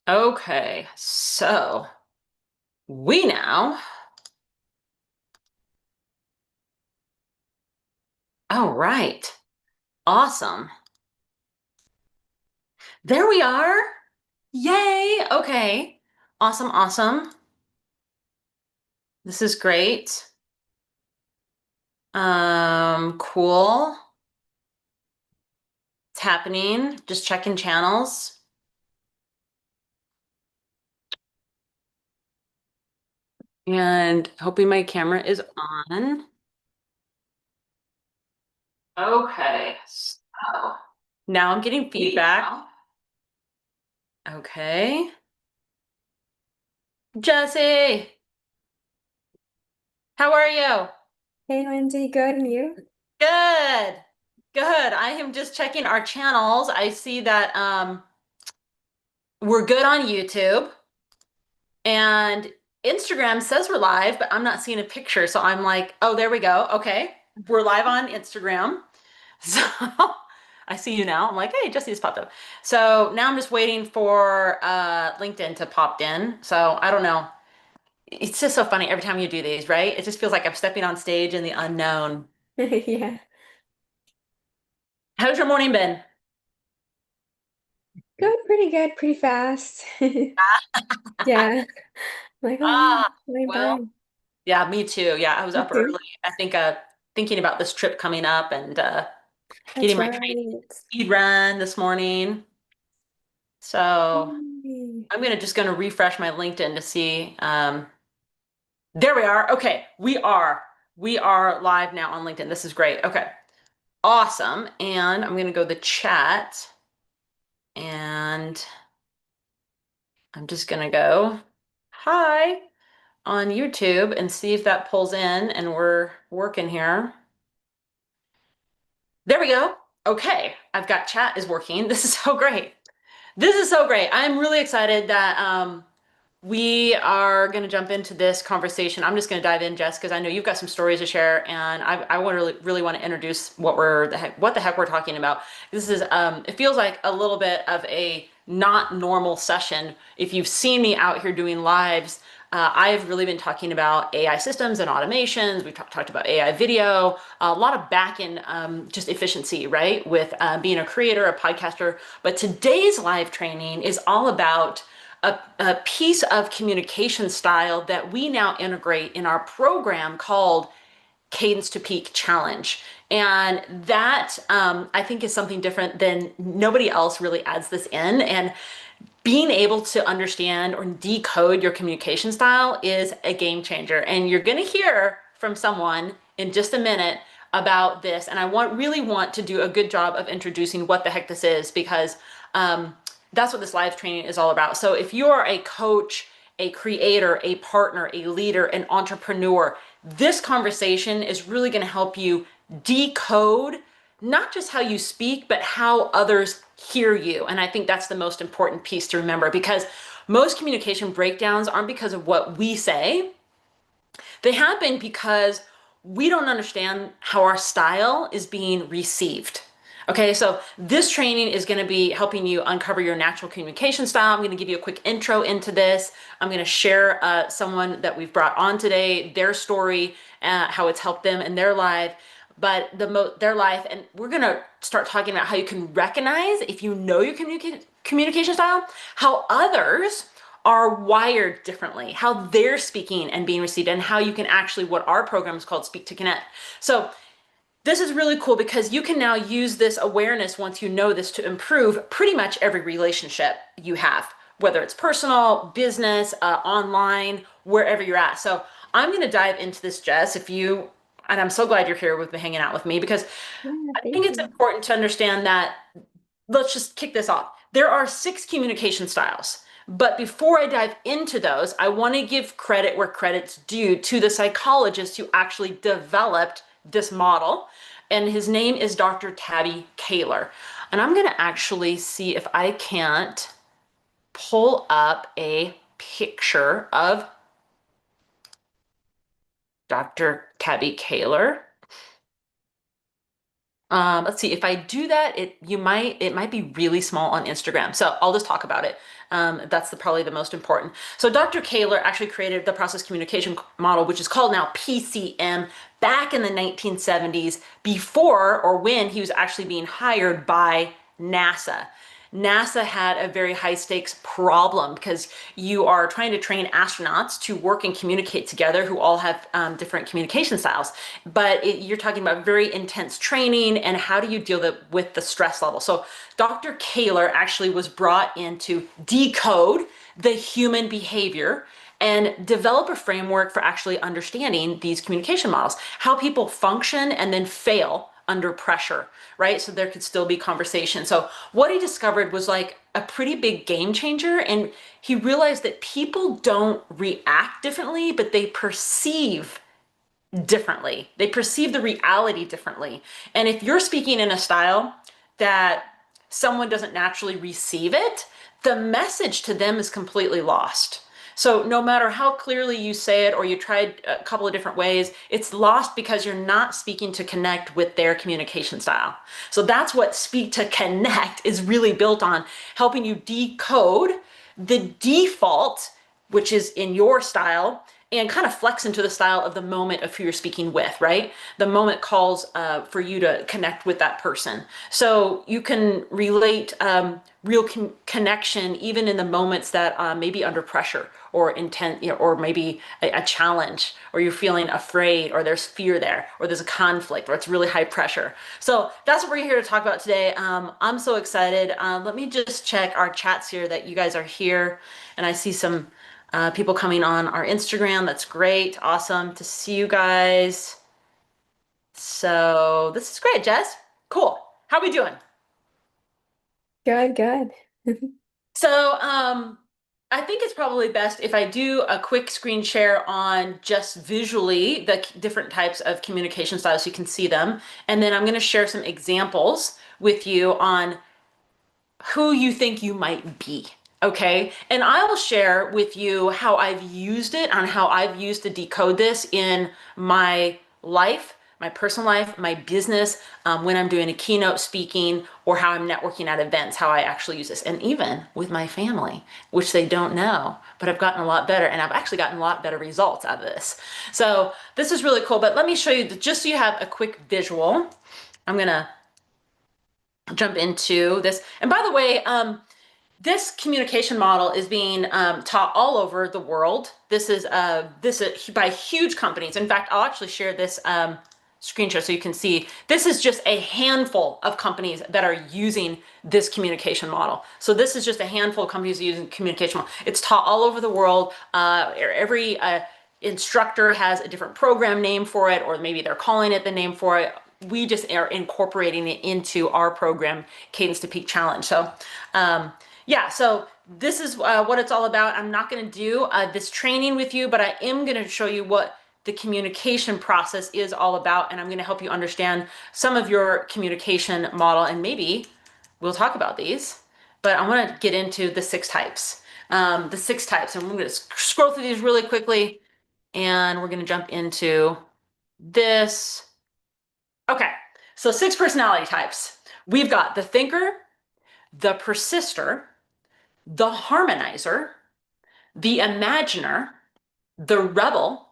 Okay, so we now. All right. Awesome. There we are. Yay. Okay. Awesome, awesome. This is great. Cool. It's happening. Just checking channels. And hoping my camera is on. Okay, so now I'm getting feedback. Okay. Jesse, how are you? Hey, Lindsay, good, and you? Good. Good. I am just checking our channels. I see that we're good on YouTube and Instagram says we're live, but I'm not seeing a picture. So I'm like, oh, there we go. Okay. We're live on Instagram. So I see you now. I'm like, hey, Jesse's popped up. So now I'm just waiting for LinkedIn to pop in. So I don't know. It's just so funny every time you do these, right? It just feels like I'm stepping on stage in the unknown. Yeah. How's your morning been? Good, pretty fast. Yeah. Like, oh, Ah, flying well, by. yeah, me too. Yeah, I was Me up too. early. I think thinking about this trip coming up and getting That's my right. training speed run this morning. So Yay. I'm gonna refresh my LinkedIn to see. There we are. Okay, we are live now on LinkedIn. This is great. Okay, awesome. And I'm gonna go to the chat and I'm just gonna go hi on YouTube and see if that pulls in and we're working here. There we go. Okay, I've got chat is working. This is so great. This is so great. I'm really excited that we are going to jump into this conversation. I'm just going to dive in, Jess, because I know you've got some stories to share, and I want to really want to introduce what the heck we're talking about. This is it feels like a little bit of a not normal session. If you've seen me out here doing lives, I've really been talking about AI systems and automations. We've talked about AI video, a lot of back end just efficiency, right? With being a creator, a podcaster. But today's live training is all about a piece of communication style that we now integrate in our program called Cadence to Peak Challenge. And that I think is something different than nobody else really adds this in. And being able to understand or decode your communication style is a game changer. And you're going to hear from someone in just a minute about this. And I really want to do a good job of introducing what the heck this is because that's what this live training is all about. So if you're a coach, a creator, a partner, a leader, an entrepreneur, this conversation is really going to help you decode not just how you speak, but how others hear you. And I think that's the most important piece to remember because most communication breakdowns aren't because of what we say. They happen because we don't understand how our style is being received. Okay, so this training is going to be helping you uncover your natural communication style. I'm going to give you a quick intro into this. I'm going to share someone that we've brought on today, their story, how it's helped them in their life, but their life, and we're going to start talking about how you can recognize if you know your communication style, how others are wired differently, how they're speaking and being received, and how you can actually, what our program is called, Speak to Connect. So this is really cool because you can now use this awareness once you know this to improve pretty much every relationship you have, whether it's personal, business, online, wherever you're at. So I'm going to dive into this, Jess, and I'm so glad you're here with me, hanging out with me because Yeah, I think thank it's you. important to understand that let's just kick this off. There are 6 communication styles. But before I dive into those, I want to give credit where credit's due to the psychologist who actually developed this model. And his name is Dr. Tabby Kaler. And I'm going to actually see if I can't pull up a picture of Dr. Tabby Kaler. Let's see, if I do that, it might be really small on Instagram. So I'll just talk about it. That's probably the most important. So Dr. Kaler actually created the process communication model, which is called now PCM, back in the 1970s, before or when he was actually being hired by NASA. NASA had a very high stakes problem because you are trying to train astronauts to work and communicate together who all have different communication styles. But you're talking about very intense training and how do you deal with the stress level. So Dr. Kaler actually was brought in to decode the human behavior and develop a framework for actually understanding these communication models, how people function and then fail under pressure, right? So there could still be conversation. So what he discovered was like a pretty big game changer. And he realized that people don't react differently, but they perceive differently. They perceive the reality differently. And if you're speaking in a style that someone doesn't naturally receive it, the message to them is completely lost. So no matter how clearly you say it or you tried a couple of different ways, it's lost because you're not speaking to connect with their communication style. So that's what Speak to Connect is really built on, helping you decode the default, which is in your style, and kind of flex into the style of the moment of who you're speaking with, right? The moment calls for you to connect with that person. So you can relate real connection even in the moments that may be under pressure or intent, or maybe a challenge, or you're feeling afraid, or there's fear there, or there's a conflict, or it's really high pressure. So that's what we're here to talk about today. I'm so excited. Let me just check our chats here that you guys are here, and I see some people coming on our Instagram. That's great. Awesome to see you guys. So this is great, Jess. Cool. How we doing? Good, good. So I think it's probably best if I do a quick screen share on just visually the different types of communication styles so you can see them. And then I'm going to share some examples with you on who you think you might be. Okay. And I will share with you how I've used it, on how I've used to decode this in my life, my personal life, my business, when I'm doing a keynote speaking or how I'm networking at events, how I actually use this. And even with my family, which they don't know, but I've gotten a lot better, and I've actually gotten a lot better results out of this. So this is really cool. But let me show you, just so you have a quick visual. I'm going to jump into this. And by the way, this communication model is being taught all over the world. This is by huge companies. In fact, I'll actually share this screen share so you can see. This is just a handful of companies that are using this communication model. So this is just a handful of companies using communication model. It's taught all over the world. Every instructor has a different program name for it, or maybe they're calling it the name for it. We just are incorporating it into our program, Cadence to Peak Challenge. So yeah, so this is what it's all about. I'm not going to do this training with you, but I am going to show you what the communication process is all about, and I'm going to help you understand some of your communication model, and maybe we'll talk about these, but I want to get into the six types. The six types, and we're going to scroll through these really quickly, and we're going to jump into this. Okay, so six personality types. We've got the thinker, the persister, the harmonizer, the imaginer, the rebel,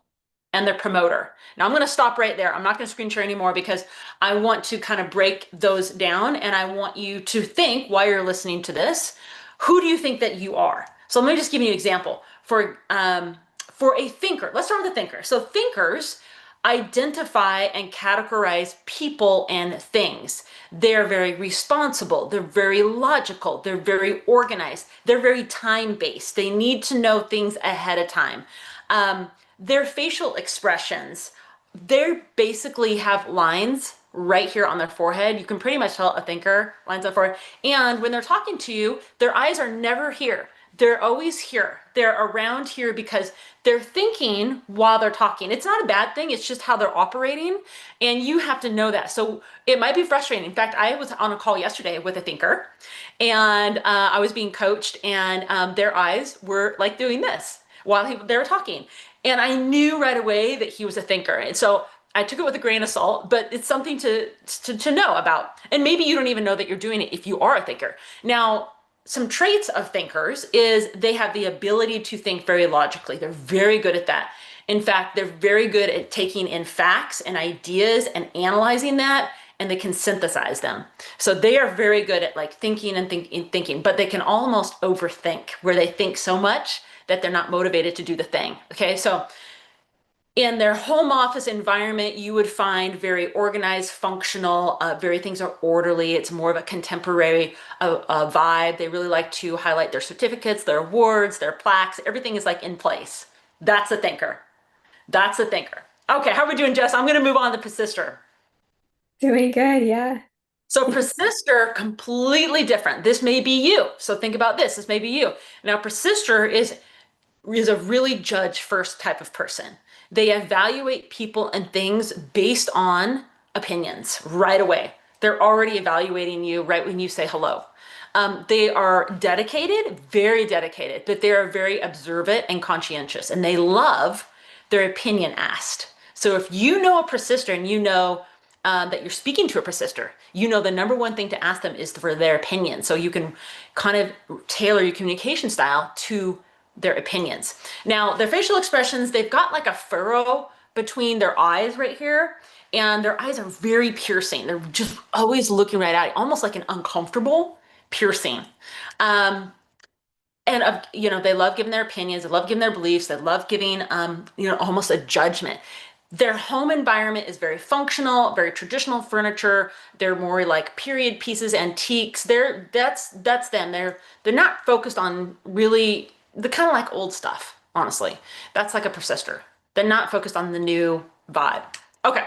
and the promoter. Now I'm going to stop right there. I'm not going to screen share anymore because I want to kind of break those down, and I want you to think while you're listening to this, who do you think that you are? So let me just give you an example. For a thinker, let's start with a thinker. So thinkers identify and categorize people and things. They're very responsible. They're very logical. They're very organized. They're very time-based. They need to know things ahead of time. Their facial expressions, they basically have lines right here on their forehead. You can pretty much tell a thinker lines on forehead. And when they're talking to you, their eyes are never here. They're always here. They're around here because they're thinking while they're talking. It's not a bad thing. It's just how they're operating. And you have to know that. So it might be frustrating. In fact, I was on a call yesterday with a thinker, and I was being coached, and their eyes were like doing this while they were talking. And I knew right away that he was a thinker. And so I took it with a grain of salt, but it's something to know about. And maybe you don't even know that you're doing it if you are a thinker. Now, some traits of thinkers is they have the ability to think very logically. They're very good at that. In fact, they're very good at taking in facts and ideas and analyzing that, and they can synthesize them. So they are very good at like thinking and thinking, but they can almost overthink, where they think so much that they're not motivated to do the thing. Okay, so in their home office environment, you would find very organized, functional, very things are orderly. It's more of a contemporary vibe. They really like to highlight their certificates, their awards, their plaques. Everything is like in place. That's a thinker. That's a thinker. Okay, how are we doing, Jess? I'm going to move on to persister. Doing good, yeah. So persister, completely different. This may be you. So think about this. This may be you. Now, persister is a really judge first type of person. They evaluate people and things based on opinions right away. They're already evaluating you right when you say hello. They are dedicated, very dedicated, but they are very observant and conscientious, and they love their opinion asked. So if you know a persister and you know that you're speaking to a persister, you know the number one thing to ask them is for their opinion. So you can kind of tailor your communication style to their opinions. Now, their facial expressions, they've got like a furrow between their eyes right here, and their eyes are very piercing. They're just always looking right at you, almost like an uncomfortable piercing. Um, and they love giving their opinions, they love giving their beliefs, they love giving almost a judgment. Their home environment is very functional, very traditional furniture. They're more like period pieces, antiques. That's them. They're not focused on really the kind of like old stuff, honestly. That's like a persister. They're not focused on the new vibe. Okay,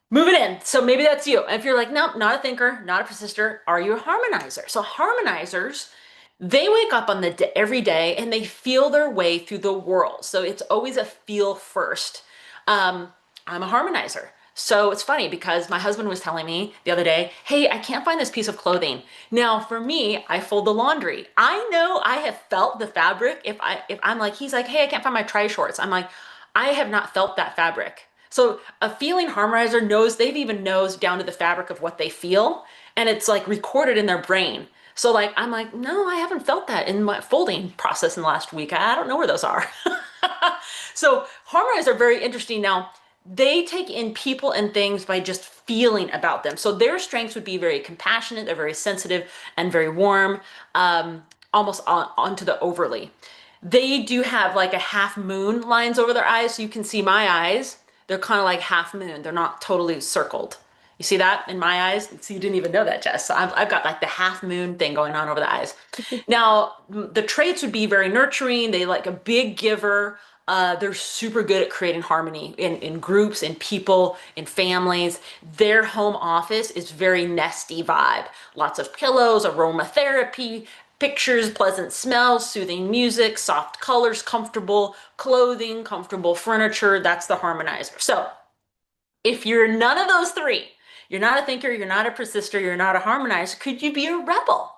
moving in. So maybe that's you. If you're like, nope, not a thinker, not a persister, are you a harmonizer? So harmonizers, they wake up on every day and they feel their way through the world. So it's always a feel first. I'm a harmonizer. So it's funny because my husband was telling me the other day, hey, I can't find this piece of clothing. Now, for me, I fold the laundry. I know I have felt the fabric. If I'm like, he's like, hey, I can't find my tri shorts. I'm like, I have not felt that fabric. So a feeling harmonizer knows, they've even knows down to the fabric of what they feel, and it's like recorded in their brain. So like, I'm like, no, I haven't felt that in my folding process in the last week. I don't know where those are. So harmonies are very interesting. Now, they take in people and things by just feeling about them. So their strengths would be very compassionate, they're very sensitive and very warm, almost onto the overly. They do have like a half moon lines over their eyes. So you can see my eyes. They're kind of like half moon. They're not totally circled. You see that in my eyes? So you didn't even know that, Jess. So I've got like the half moon thing going on over the eyes. Now, the traits would be very nurturing. They like a big giver. They're super good at creating harmony in groups, in people, in families. Their home office is very nesty vibe. Lots of pillows, aromatherapy, pictures, pleasant smells, soothing music, soft colors, comfortable clothing, comfortable furniture. That's the harmonizer. So if you're none of those three, you're not a thinker, you're not a persister, you're not a harmonizer, could you be a rebel?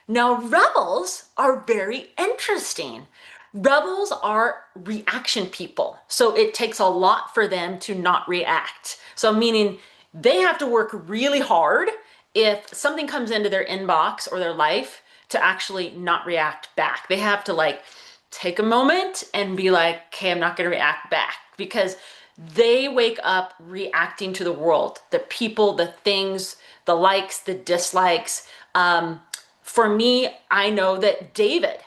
Now, rebels are very interesting. Rebels are reaction people. So it takes a lot for them to not react. So, meaning they have to work really hard if something comes into their inbox or their life to actually not react back. They have to like take a moment and be like, okay, I'm not going to react back, because they wake up reacting to the world, the people, the things, the likes, the dislikes. For me, I know that David,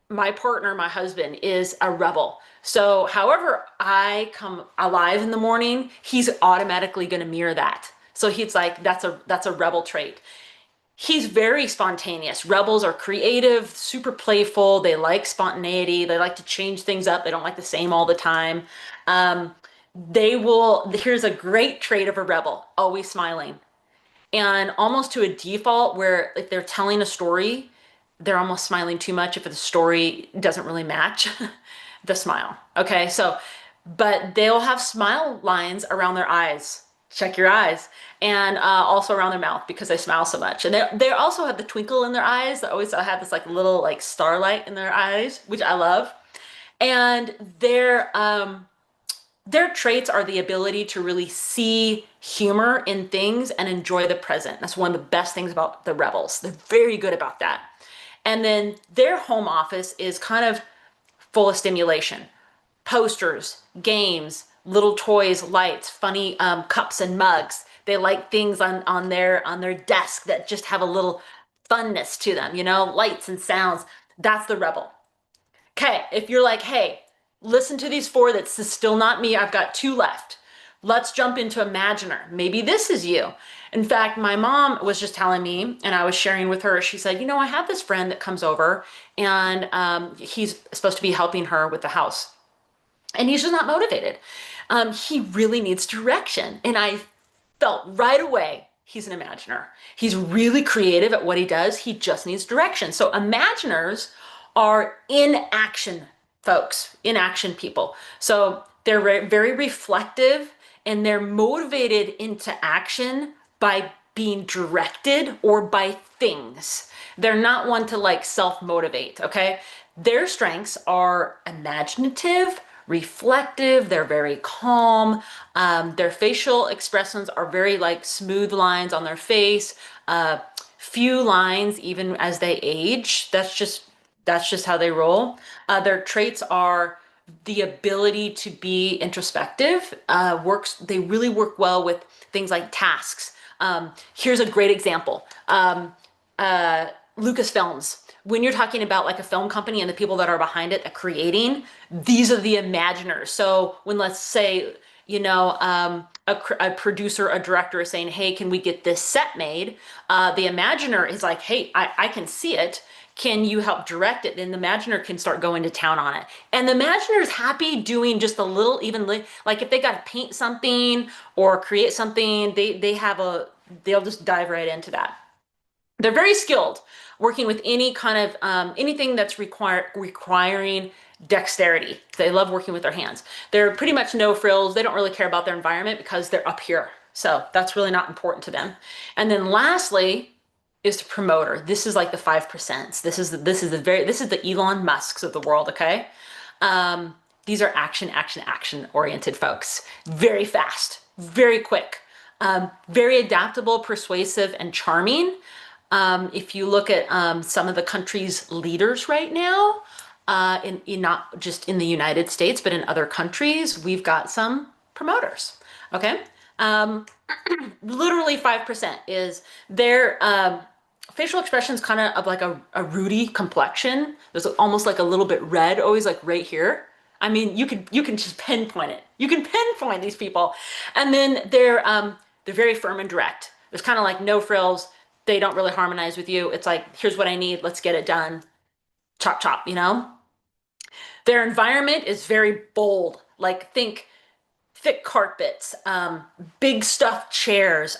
my partner, my husband, is a rebel. So however I come alive in the morning, he's automatically going to mirror that. So he's like, that's a rebel trait. He's very spontaneous. Rebels are creative, super playful. They like spontaneity. They like to change things up. They don't like the same all the time. Here's a great trait of a rebel, always smiling. And almost to a default where if they're telling a story, they're almost smiling too much if the story doesn't really match the smile. Okay, so, but they'll have smile lines around their eyes. Check your eyes. And also around their mouth because they smile so much. And they also have the twinkle in their eyes. They always have this like little like starlight in their eyes, which I love. And their traits are the ability to really see humor in things and enjoy the present. That's one of the best things about the rebels. They're very good about that. And then their home office is kind of full of stimulation, posters, games, little toys, lights, funny cups and mugs. They like things on their desk that just have a little funness to them, lights and sounds. That's the rebel. Okay, if you're like, hey, listen to these four, that's still not me, I've got two left. Let's jump into Imaginer. Maybe this is you. In fact, my mom was just telling me, and I was sharing with her, she said, I have this friend that comes over, and he's supposed to be helping her with the house. And he's just not motivated. He really needs direction. And I felt right away he's an imaginer. He's really creative at what he does. He just needs direction. So imaginers are in action folks, in action people. So they're very reflective and they're motivated into action by being directed or by things. They're not one to like self motivate, okay? Their strengths are imaginative, reflective, they're very calm. Their facial expressions are very like smooth lines on their face, few lines even as they age. That's just how they roll. Their traits are the ability to be introspective. They really work well with things like tasks. Here's a great example. Lucasfilms. When you're talking about like a film company and the people that are behind it, creating, these are the imaginers. So when let's say, a producer, a director is saying, hey, can we get this set made? The imaginer is like, hey, I can see it. Can you help direct it? And the imaginer can start going to town on it. And the imaginer is happy doing just a little, even like if they got to paint something or create something, they'll just dive right into that. They're very skilled working with any kind of anything that's requiring dexterity. They love working with their hands. They're pretty much no frills. They don't really care about their environment because they're up here. So that's really not important to them. And then lastly is the promoter. This is like the 5%. This is the Elon Musks of the world, okay? These are action oriented folks. Very fast, very quick, very adaptable, persuasive, and charming. If you look at some of the country's leaders right now, in not just in the United States, but in other countries, we've got some promoters. Okay, literally 5% is their facial expressions, kind of like a ruddy complexion. There's almost like a little bit red, always like right here. I mean, you can just pinpoint it. You can pinpoint these people, and then they're very firm and direct. There's kind of like no frills. They don't really harmonize with you. It's like, here's what I need. Let's get it done. Chop, chop. Their environment is very bold. Like think thick carpets, big stuffed chairs.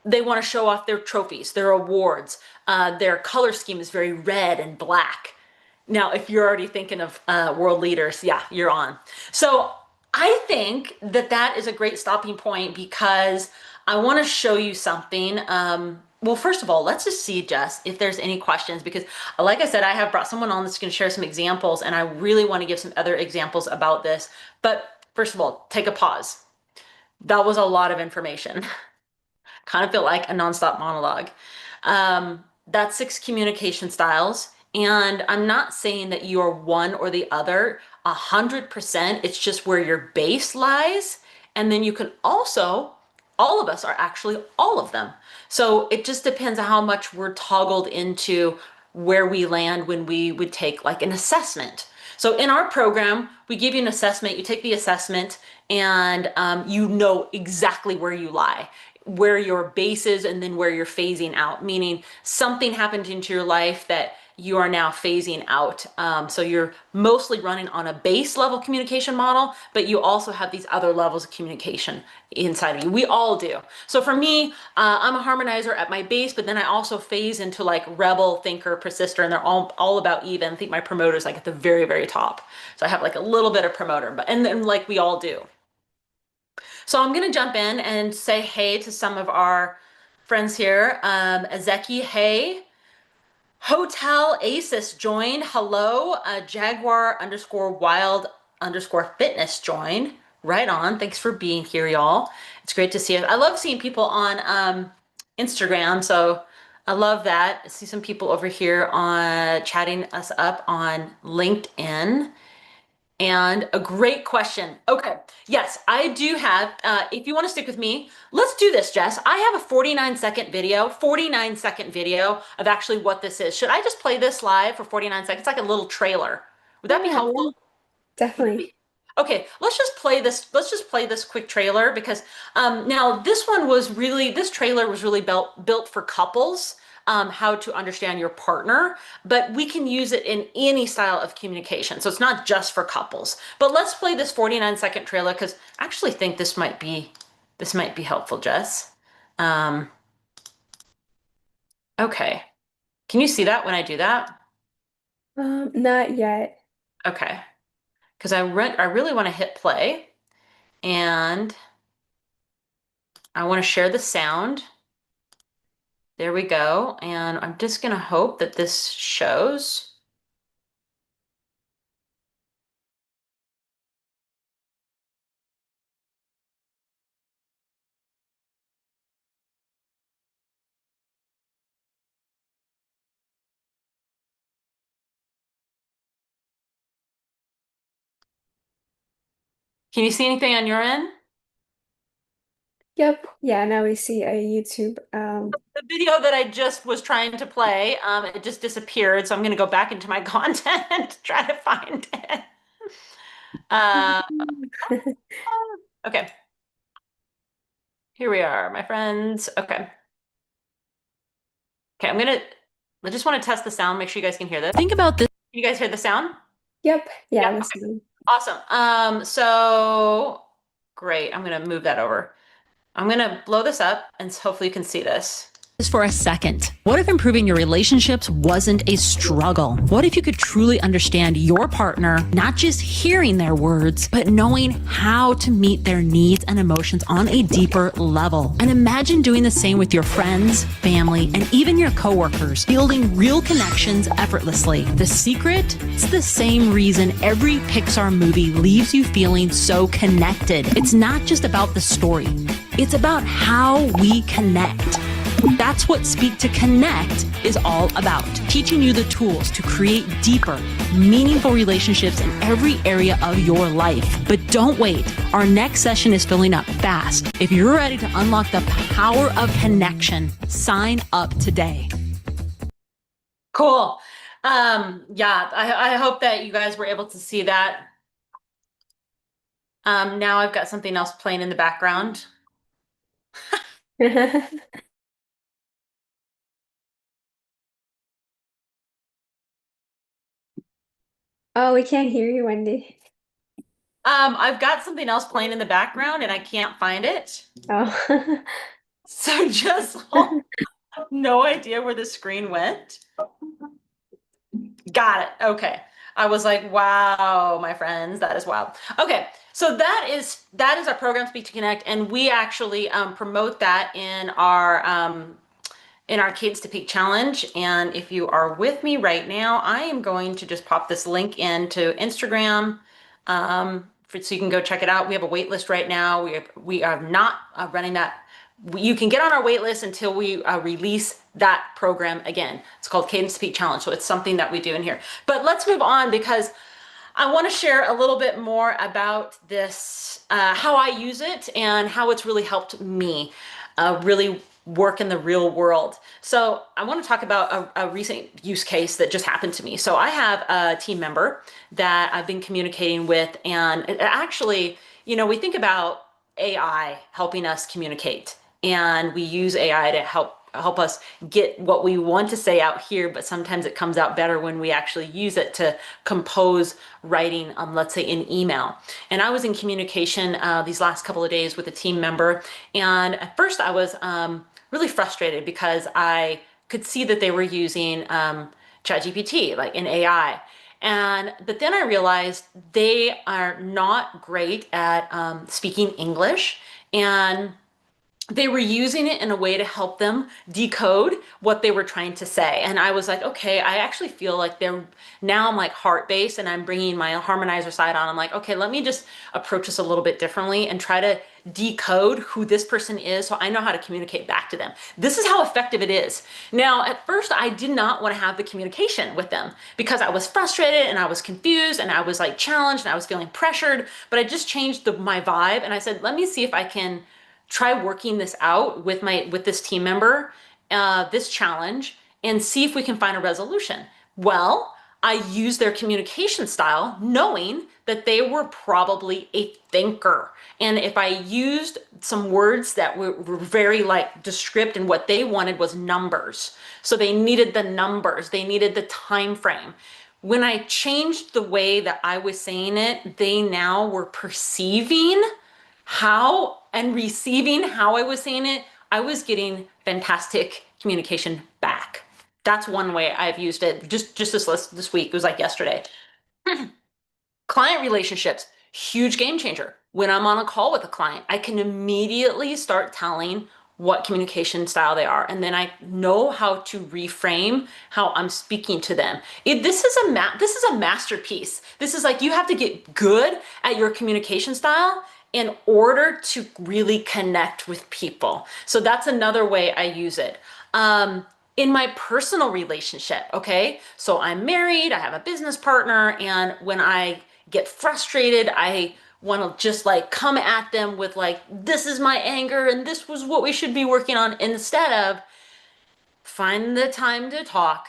They want to show off their trophies, their awards. Their color scheme is very red and black. Now, if you're already thinking of world leaders, yeah, you're on. So I think that is a great stopping point because I want to show you something. Well, first of all, let's just see, Jess, if there's any questions, because like I said, I have brought someone on that's going to share some examples, and I really want to give some other examples about this. But first of all, take a pause. That was a lot of information. Kind of feel like a nonstop monologue. That's 6 communication styles. And I'm not saying that you're one or the other 100%. It's just where your base lies. And then you can also, all of us are actually all of them. So it just depends on how much we're toggled into where we land when we would take like an assessment. So in our program, we give you an assessment, you take the assessment, and you know exactly where you lie, where your base is, and then where you're phasing out, meaning something happened into your life that you are now phasing out. So you're mostly running on a base level communication model, but you also have these other levels of communication inside of you. We all do. So for me, I'm a harmonizer at my base, but then I also phase into like rebel, thinker, persister, and they're all about even. I think my promoter is like at the very, very top. So I have like a little bit of promoter, and then like we all do. So I'm going to jump in and say hey to some of our friends here. Ezeki, hey. Hotel Asis joined. Hello. Jaguar _wild _fitness joined. Right on. Thanks for being here, y'all. It's great to see you. I love seeing people on Instagram, so I love that. I see some people over here on chatting us up on LinkedIn. And a great question. Okay. Yes, I do have. If you want to stick with me, let's do this, Jess. I have a 49-second video of actually what this is. Should I just play this live for 49 seconds, like a little trailer? Would that be Yeah, helpful? Would that definitely. be? Okay, let's just play this. Let's just play this quick trailer because now this trailer was really built for couples, how to understand your partner, but we can use it in any style of communication. So it's not just for couples. But let's play this 49-second trailer because I actually think this might be helpful, Jess. Um, okay, can you see that when I do that? Not yet. Okay, because I really want to hit play and I want to share the sound. There we go. And I'm just going to hope that this shows. Can you see anything on your end? Yep. Yeah, now we see a YouTube. The video that I just was trying to play, it just disappeared. So I'm going to go back into my content to try to find it. Uh, okay, here we are, my friends. Okay. Okay, I just want to test the sound, make sure you guys can hear this. Think about this. Can you guys hear the sound? Yep. Yeah, Yeah, okay. listen. Awesome. So great. I'm going to move that over. I'm going to blow this up and hopefully you can see this. Just for a second. What if improving your relationships wasn't a struggle? What if you could truly understand your partner, not just hearing their words, but knowing how to meet their needs and emotions on a deeper level? And imagine doing the same with your friends, family, and even your coworkers, building real connections effortlessly. The secret? It's the same reason every Pixar movie leaves you feeling so connected. It's not just about the story. It's about how we connect. That's what Speak to Connect is all about. Teaching you the tools to create deeper, meaningful relationships in every area of your life. But don't wait. Our next session is filling up fast. If you're ready to unlock the power of connection, sign up today. Cool. Yeah, I hope that you guys were able to see that. Now I've got something else playing in the background. Oh, we can't hear you, Wendy. I've got something else playing in the background and I can't find it. Oh. So just no idea where the screen went. Got it. Okay. I was like, wow, my friends, that is wild. Okay, so that is our program Speak to Connect, and we actually promote that in our Cadence to Peak challenge. And if you are with me right now, I am going to just pop this link into Instagram so you can go check it out. We have a wait list right now. We are not running that. You can get on our wait list until we release that program again. It's called Cadence to Peak Challenge. So it's something that we do in here. But let's move on because I want to share a little bit more about this, how I use it and how it's really helped me really work in the real world. So I want to talk about a recent use case that just happened to me. So I have a team member that I've been communicating with, and it actually, we think about AI helping us communicate, and we use AI to help us get what we want to say out here, but sometimes it comes out better when we actually use it to compose writing, let's say in email. And I was in communication these last couple of days with a team member, and at first I was really frustrated because I could see that they were using ChatGPT, like in AI. But then I realized they are not great at speaking English, and they were using it in a way to help them decode what they were trying to say. And I was like, okay, I actually feel like they're now I'm like heart based and I'm bringing my harmonizer side on. I'm like, okay, let me just approach this a little bit differently and try to decode who this person is so I know how to communicate back to them. This is how effective it is. Now, at first, I did not want to have the communication with them because I was frustrated and I was confused and I was like challenged and I was feeling pressured. But I just changed my vibe and I said, let me see if I can try working this out with this team member, this challenge, and see if we can find a resolution. Well, I used their communication style knowing that they were probably a thinker. And if I used some words that were very like descriptive and what they wanted was numbers. So they needed the numbers, they needed the time frame. When I changed the way that I was saying it, they now were perceiving how and receiving how I was saying it, I was getting fantastic communication back. That's one way I've used it. Just this week. It was like yesterday. Client relationships, huge game changer. When I'm on a call with a client, I can immediately start telling what communication style they are, and then I know how to reframe how I'm speaking to them. This is a masterpiece. This is like you have to get good at your communication style in order to really connect with people. So that's another way I use it. In my personal relationship, okay? So I'm married, I have a business partner, and when I get frustrated, I want to just like come at them with like, this is my anger and this was what we should be working on, instead of find the time to talk,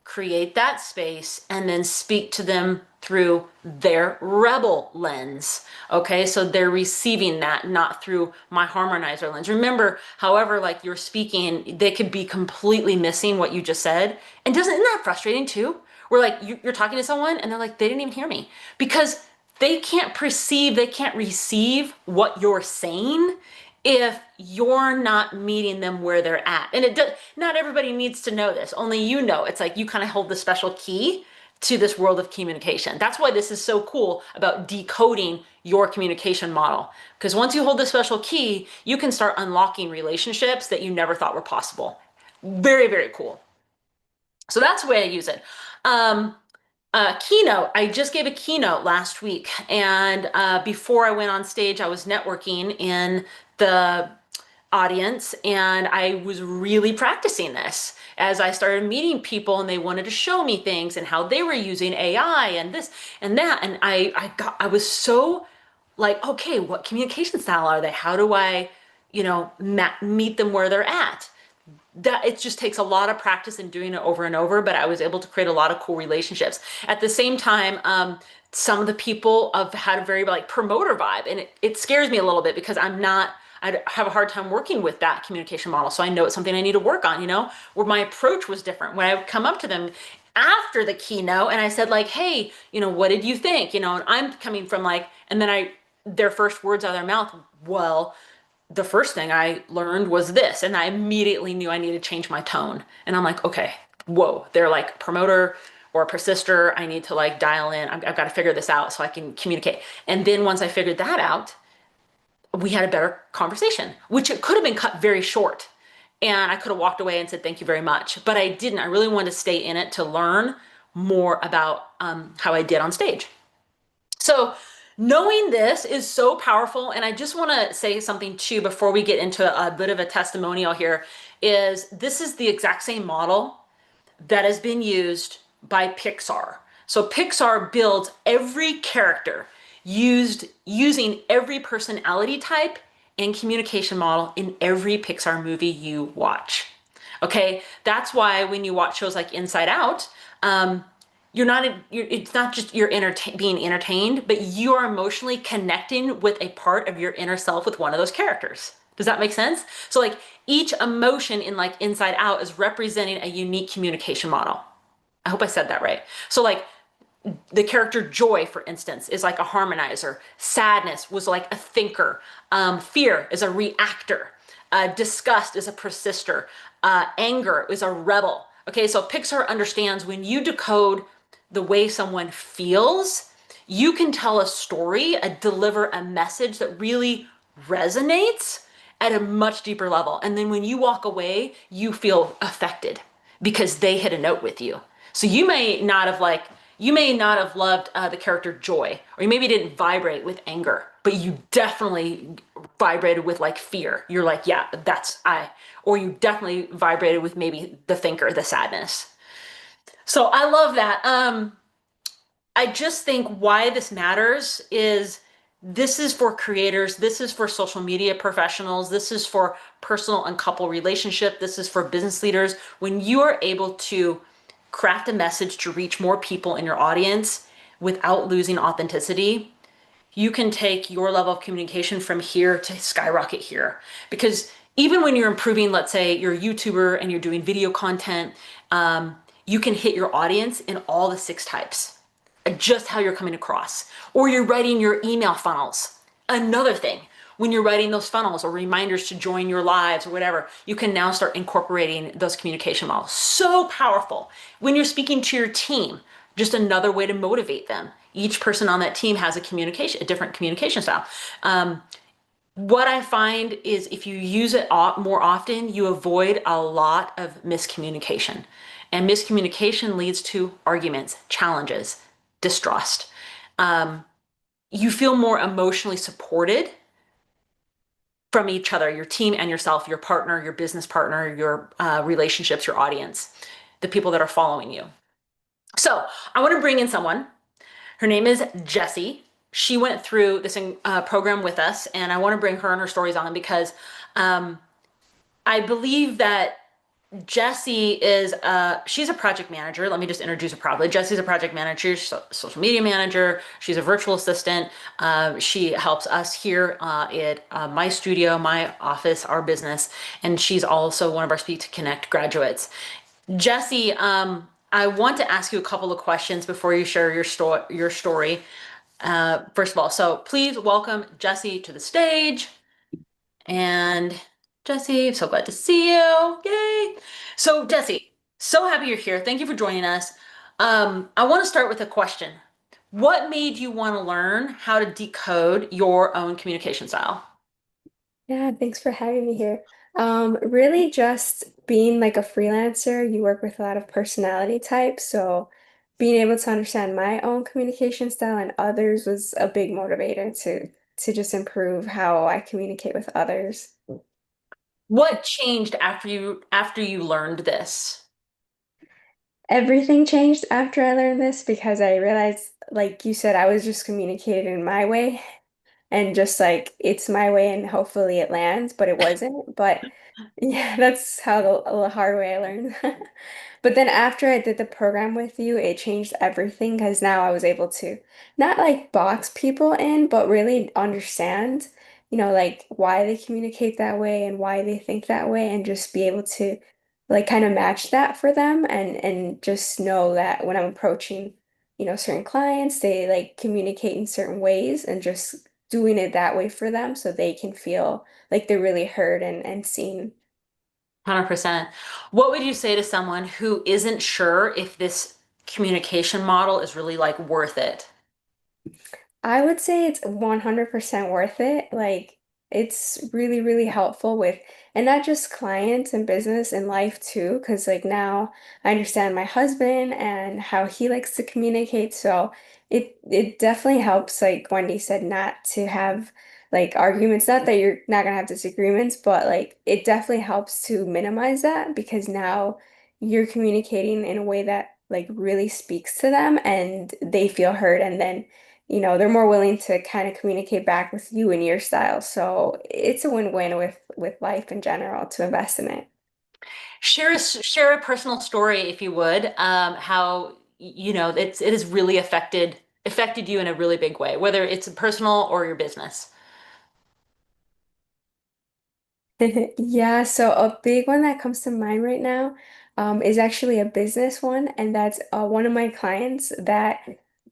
create that space, and then speak to them through their rebel lens. Okay, so they're receiving that not through my harmonizer lens. Remember, however, like you're speaking, they could be completely missing what you just said. And isn't that frustrating too? Where like you're talking to someone and they're like, they didn't even hear me because they can't perceive, they can't receive what you're saying if you're not meeting them where they're at. And it does, not everybody needs to know this. Only you know. It's like you kind of hold the special key to this world of communication. That's why this is so cool about decoding your communication model. Because once you hold the special key, you can start unlocking relationships that you never thought were possible. Very, very cool. So that's the way I use it. Keynote. I just gave a keynote last week, and before I went on stage, I was networking in the audience, and I was really practicing this as I started meeting people, and they wanted to show me things and how they were using AI and this and that, and I was so like, okay, what communication style are they? How do I, meet them where they're at? That it just takes a lot of practice and doing it over and over, but I was able to create a lot of cool relationships. At the same time, some of the people have had a very like promoter vibe, and it scares me a little bit because I have a hard time working with that communication model. So I know it's something I need to work on, where my approach was different. When I would come up to them after the keynote and I said like, hey, what did you think? And I'm coming from like, and then their first words out of their mouth, well, the first thing I learned was this, and I immediately knew I needed to change my tone. And I'm like, okay, whoa, they're like promoter or a persister. I need to like dial in. I've got to figure this out so I can communicate. And then once I figured that out, we had a better conversation, which it could have been cut very short. And I could have walked away and said, thank you very much. But I didn't. I really wanted to stay in it to learn more about how I did on stage. So knowing this is so powerful. And I just want to say something too before we get into a bit of a testimonial here, is this is the exact same model that has been used by Pixar. So Pixar builds every character using every personality type and communication model in every Pixar movie you watch. Okay, that's why when you watch shows like Inside Out, it's not just you're being entertained, but you are emotionally connecting with a part of your inner self with one of those characters. Does that make sense? So like each emotion in like Inside Out is representing a unique communication model. I hope I said that right. So like the character Joy, for instance, is like a harmonizer. Sadness was like a thinker. Fear is a reactor. Disgust is a persister. Anger is a rebel. Okay, so Pixar understands when you decode the way someone feels, you can tell a story, deliver a message that really resonates, at a much deeper level. And then when you walk away, you feel affected because they hit a note with you. So you may not have loved the character Joy, or you maybe didn't vibrate with anger, but you definitely vibrated with like fear. You're like, yeah, that's I, or you definitely vibrated with maybe the thinker, the sadness. So I love that. I just think why this matters is this is for creators, this is for social media professionals, this is for personal and couple relationship, this is for business leaders. When you are able to craft a message to reach more people in your audience without losing authenticity, you can take your level of communication from here to skyrocket here. Because even when you're improving, let's say you're a YouTuber and you're doing video content, you can hit your audience in all the six types, just how you're coming across. Or you're writing your email funnels. Another thing, when you're writing those funnels or reminders to join your lives or whatever, you can now start incorporating those communication models. So powerful. When you're speaking to your team, just another way to motivate them. Each person on that team has a different communication style. What I find is if you use it more often, you avoid a lot of miscommunication. And miscommunication leads to arguments, challenges, distrust. You feel more emotionally supported from each other, your team and yourself, your partner, your business partner, your relationships, your audience, the people that are following you. So I want to bring in someone. Her name is Jessie. She went through this program with us, and I want to bring her and her stories on because I believe that Jessie she's a project manager. Let me just introduce her properly. Jessie's a project manager, social media manager. She's a virtual assistant. She helps us here at my studio, my office, our business, and she's also one of our Speak to Connect graduates. Jessie, I want to ask you a couple of questions before you share your story. First of all, so please welcome Jessie to the stage. And Jessie, so glad to see you. Yay. So Jessie, so happy you're here. Thank you for joining us. I want to start with a question. What made you want to learn how to decode your own communication style? Yeah, thanks for having me here. Really just being like a freelancer, you work with a lot of personality types, so being able to understand my own communication style and others was a big motivator to just improve how I communicate with others. What changed after you learned this? Everything changed after I learned this because I realized, like you said, I was just communicating my way and just like it's my way and hopefully it lands, but it wasn't. But yeah, that's how the hard way I learned. But then after I did the program with you, it changed everything because now I was able to not like box people in, but really understand, like why they communicate that way and why they think that way, and just be able to like kind of match that for them and just know that when I'm approaching, certain clients, they like communicate in certain ways and just doing it that way for them so they can feel like they're really heard and seen. 100%. What would you say to someone who isn't sure if this communication model is really like worth it? I would say it's 100% worth it. Like, it's really, really helpful with, and not just clients and business and life too, because like now I understand my husband and how he likes to communicate. So it definitely helps, like Wendy said, not to have like arguments. Not that you're not gonna have disagreements, but like it definitely helps to minimize that because now you're communicating in a way that like really speaks to them and they feel heard, and then they're more willing to kind of communicate back with you and your style. So it's a win-win with life in general to invest in it. Share a personal story if you would, how it has really affected you in a really big way, whether it's personal or your business. Yeah, so a big one that comes to mind right now is actually a business one, and that's one of my clients that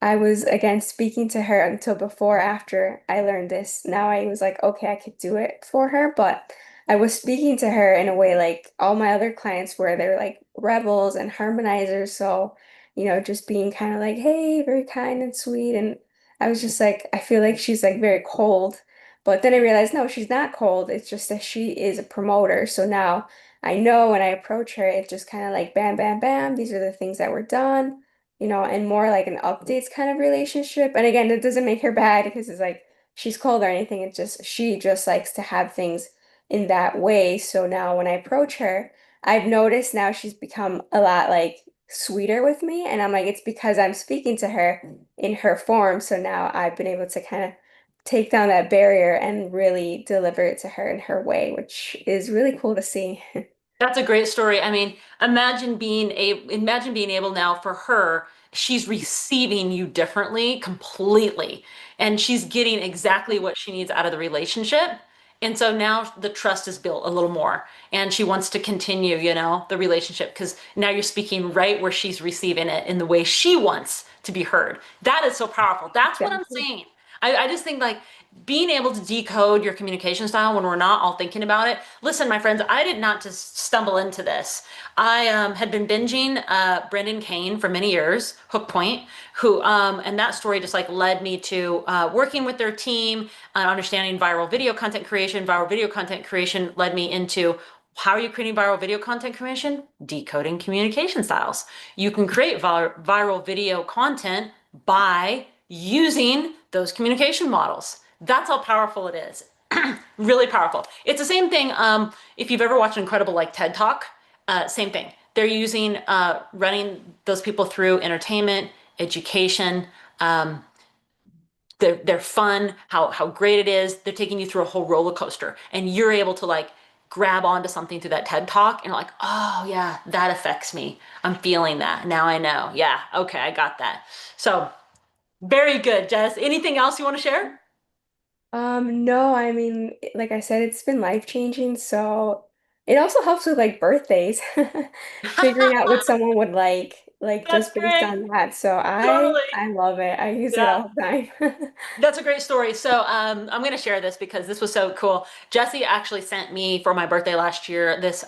I was again speaking to her until before after I learned this. Now I was like, okay, I could do it for her, but I was speaking to her in a way like all my other clients were. They're like rebels and harmonizers, so just being kind of like, hey, very kind and sweet, and I was just like, I feel like she's like very cold. But then I realized, no, she's not cold. It's just that she is a promoter. So now I know when I approach her, it's just kind of like bam, bam, bam. These are the things that were done, and more like an updates kind of relationship. And again, it doesn't make her bad because it's like she's cold or anything. It's just she just likes to have things in that way. So now when I approach her, I've noticed now she's become a lot like sweeter with me. And I'm like, it's because I'm speaking to her in her form. So now I've been able to kind of take down that barrier and really deliver it to her in her way, which is really cool to see. That's a great story. I mean, imagine being able now for her, she's receiving you differently completely. And she's getting exactly what she needs out of the relationship. And so now the trust is built a little more. And she wants to continue, the relationship because now you're speaking right where she's receiving it in the way she wants to be heard. That is so powerful. That's what I'm Exactly. saying. I just think like being able to decode your communication style when we're not all thinking about it. Listen, my friends, I did not just stumble into this. I had been binging Brendan Kane for many years, Hook Point, and that story just like led me to working with their team, understanding viral video content creation. Viral video content creation led me into how are you creating viral video content creation? Decoding communication styles. You can create viral video content by using those communication models. That's how powerful it is. Really powerful. It's the same thing. If you've ever watched an incredible like TED Talk, same thing. They're using running those people through entertainment, education. Um, they're fun. How great it is. They're taking you through a whole roller coaster, and you're able to like grab onto something through that TED Talk, and like, oh yeah, that affects me. I'm feeling that now. I know. Yeah. Okay, I got that. So very good, Jess. Anything else you want to share? No, I mean, like I said, it's been life-changing, so it also helps with like birthdays, figuring out what someone would like That's just based great. on that. So I Totally. I love it. I use it Yeah. all the time. That's a great story. So I'm going to share this because this was so cool. Jesse actually sent me for my birthday last year this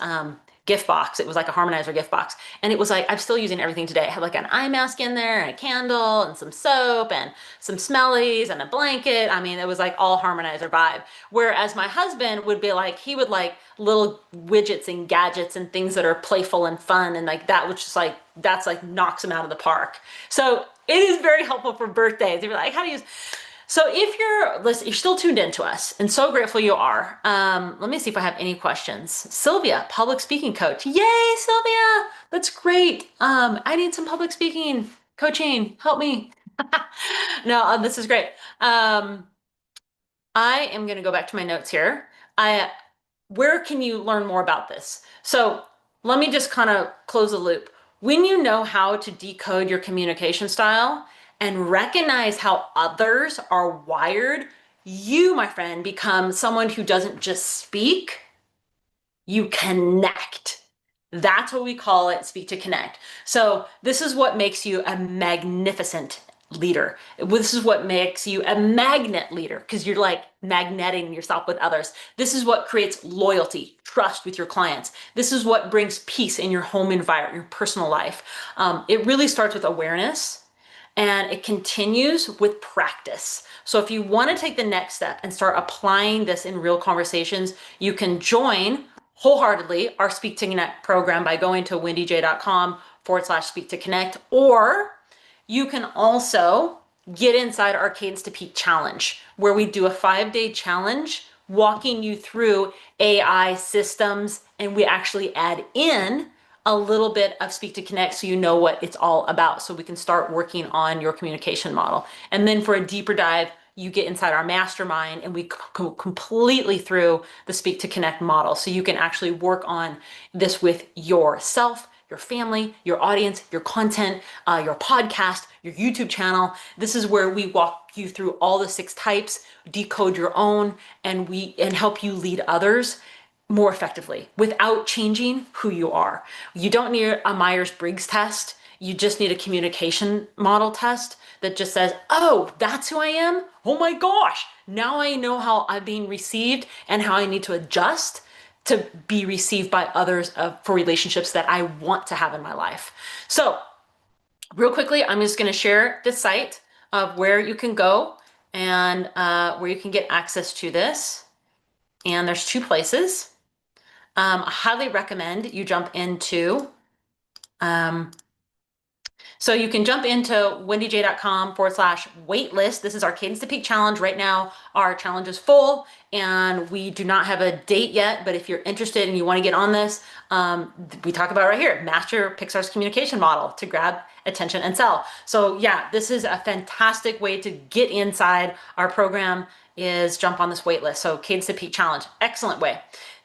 gift box. It was like a harmonizer gift box. And it was like, I'm still using everything today. I had like an eye mask in there and a candle and some soap and some smellies and a blanket. I mean, it was like all harmonizer vibe. Whereas my husband would be like, he would like little widgets and gadgets and things that are playful and fun. And like that, which is like, that's like knocks him out of the park. So it is very helpful for birthdays. If you're like, how do you use, so if you're still tuned into us, and so grateful you are. Let me see if I have any questions. Sylvia, public speaking coach. Yay, Sylvia! That's great. I need some public speaking coaching. Help me. No, this is great. Um, I am going to go back to my notes here. Where can you learn more about this? So let me just kind of close the loop. When you know how to decode your communication style and recognize how others are wired, you, my friend, become someone who doesn't just speak, you connect. That's what we call it, speak to connect. So this is what makes you a magnificent leader. This is what makes you a magnet leader because you're like magneting yourself with others. This is what creates loyalty, trust with your clients. This is what brings peace in your home environment, your personal life. It really starts with awareness and it continues with practice. So if you want to take the next step and start applying this in real conversations, you can join wholeheartedly our Speak to Connect program by going to wendyj.com/speak to connect, or you can also get inside our Cadence to Peak challenge, where we do a 5-day challenge walking you through AI systems, and we actually add in a little bit of Speak to Connect so you know what it's all about, so we can start working on your communication model. And then for a deeper dive, you get inside our mastermind and we go completely through the Speak to Connect model so you can actually work on this with yourself, your family, your audience, your content, your podcast, your YouTube channel. This is where we walk you through all the 6 types, decode your own, and help you lead others more effectively without changing who you are. You don't need a Myers-Briggs test. You just need a communication model test that just says, oh, that's who I am. Oh my gosh. Now I know how I'm being received and how I need to adjust to be received by others for relationships that I want to have in my life. So real quickly, I'm just going to share the site of where you can go and where you can get access to this. And there's two places. I highly recommend you jump into um, so you can jump into wendyj.com/waitlist. This is our Cadence to Peak challenge. Right now, our challenge is full and we do not have a date yet. But if you're interested and you want to get on this, we talk about right here, master Pixar's communication model to grab attention and sell. So yeah, this is a fantastic way to get inside our program is jump on this waitlist. So Cadence to Peak challenge, excellent way.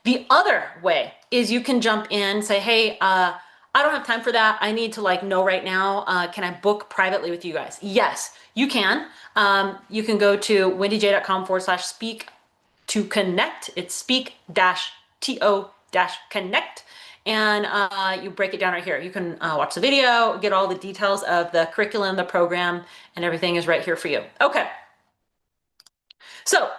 The other way is you can jump in, say, hey, I don't have time for that. I need to like know right now. Can I book privately with you guys? Yes, you can. You can go to wendyj.com/speak to connect. It's speak dash to dash connect. And you break it down right here. You can watch the video, get all the details of the curriculum, the program, and everything is right here for you. Okay. So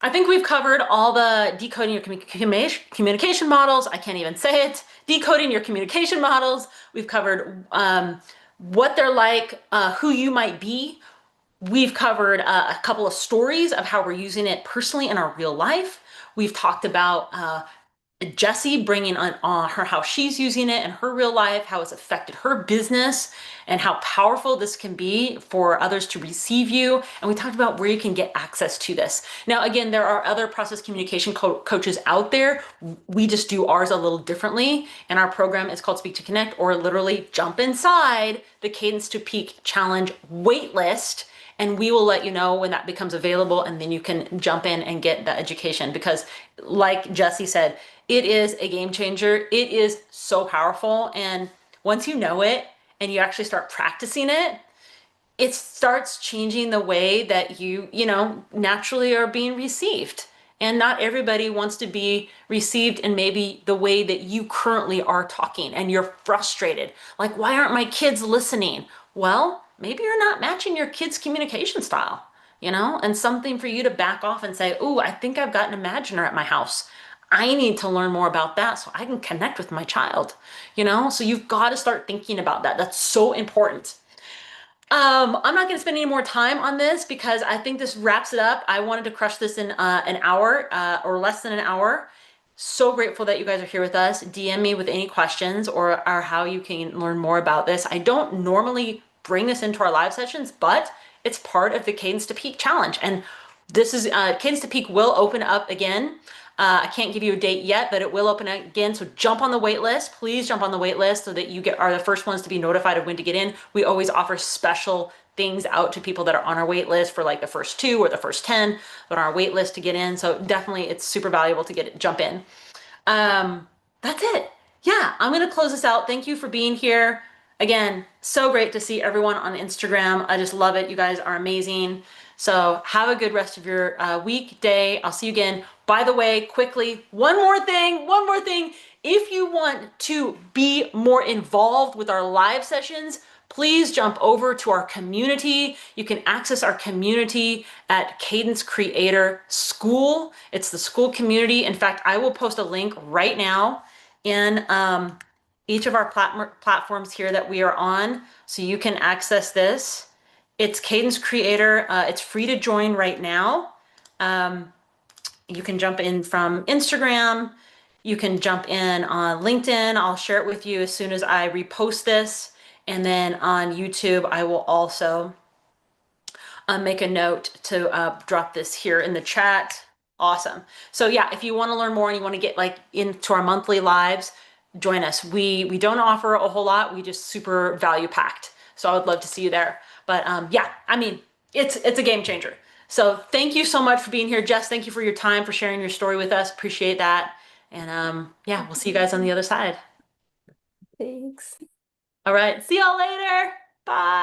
I think we've covered all the decoding your communication models. I can't even say it. Decoding your communication models. We've covered what they're like, who you might be. We've covered a couple of stories of how we're using it personally in our real life. We've talked about Jessie bringing on her how she's using it in her real life, how it's affected her business, and how powerful this can be for others to receive you. And we talked about where you can get access to this. Now, again, there are other process communication coaches out there. We just do ours a little differently. And our program is called Speak to Connect, or literally jump inside the Cadence to Peak Challenge waitlist. And we will let you know when that becomes available, and then you can jump in and get the education. Because like Jessie said, it is a game changer. It is so powerful. And once you know it and you actually start practicing it, it starts changing the way that you naturally are being received. And not everybody wants to be received in maybe the way that you currently are talking, and you're frustrated. Like, why aren't my kids listening? Well, maybe you're not matching your kids' communication style, and something for you to back off and say, "Ooh, I think I've got an imaginer at my house. I need to learn more about that so I can connect with my child." So you've got to start thinking about that. That's so important. I'm not going to spend any more time on this because I think this wraps it up. I wanted to crush this in an hour or less than an hour. So grateful that you guys are here with us. DM me with any questions or how you can learn more about this. I don't normally bring this into our live sessions, but it's part of the Cadence to Peak challenge. And this is Cadence to Peak will open up again. I can't give you a date yet, but it will open again. So jump on the wait list. Please jump on the wait list so that you are the first ones to be notified of when to get in. We always offer special things out to people that are on our wait list for like the first 2 or the first 10 that are on our wait list to get in. So definitely it's super valuable to jump in. That's it. Yeah, I'm going to close this out. Thank you for being here. Again, so great to see everyone on Instagram. I just love it. You guys are amazing. So have a good rest of your week, day. I'll see you again. By the way, quickly, one more thing. If you want to be more involved with our live sessions, please jump over to our community. You can access our community at Cadence Creator School. It's the school community. In fact, I will post a link right now in each of our platforms here that we are on, so you can access this. It's Cadence Creator. It's free to join right now. You can jump in from Instagram. You can jump in on LinkedIn. I'll share it with you as soon as I repost this. And then on YouTube, I will also make a note to drop this here in the chat. Awesome. So yeah, if you want to learn more and you want to get like into our monthly lives, join us. We don't offer a whole lot. We just super value packed. So I would love to see you there. But yeah, I mean, it's a game changer. So thank you so much for being here, Jess. Thank you for your time, for sharing your story with us. Appreciate that. And yeah, we'll see you guys on the other side. Thanks. All right. See y'all later. Bye.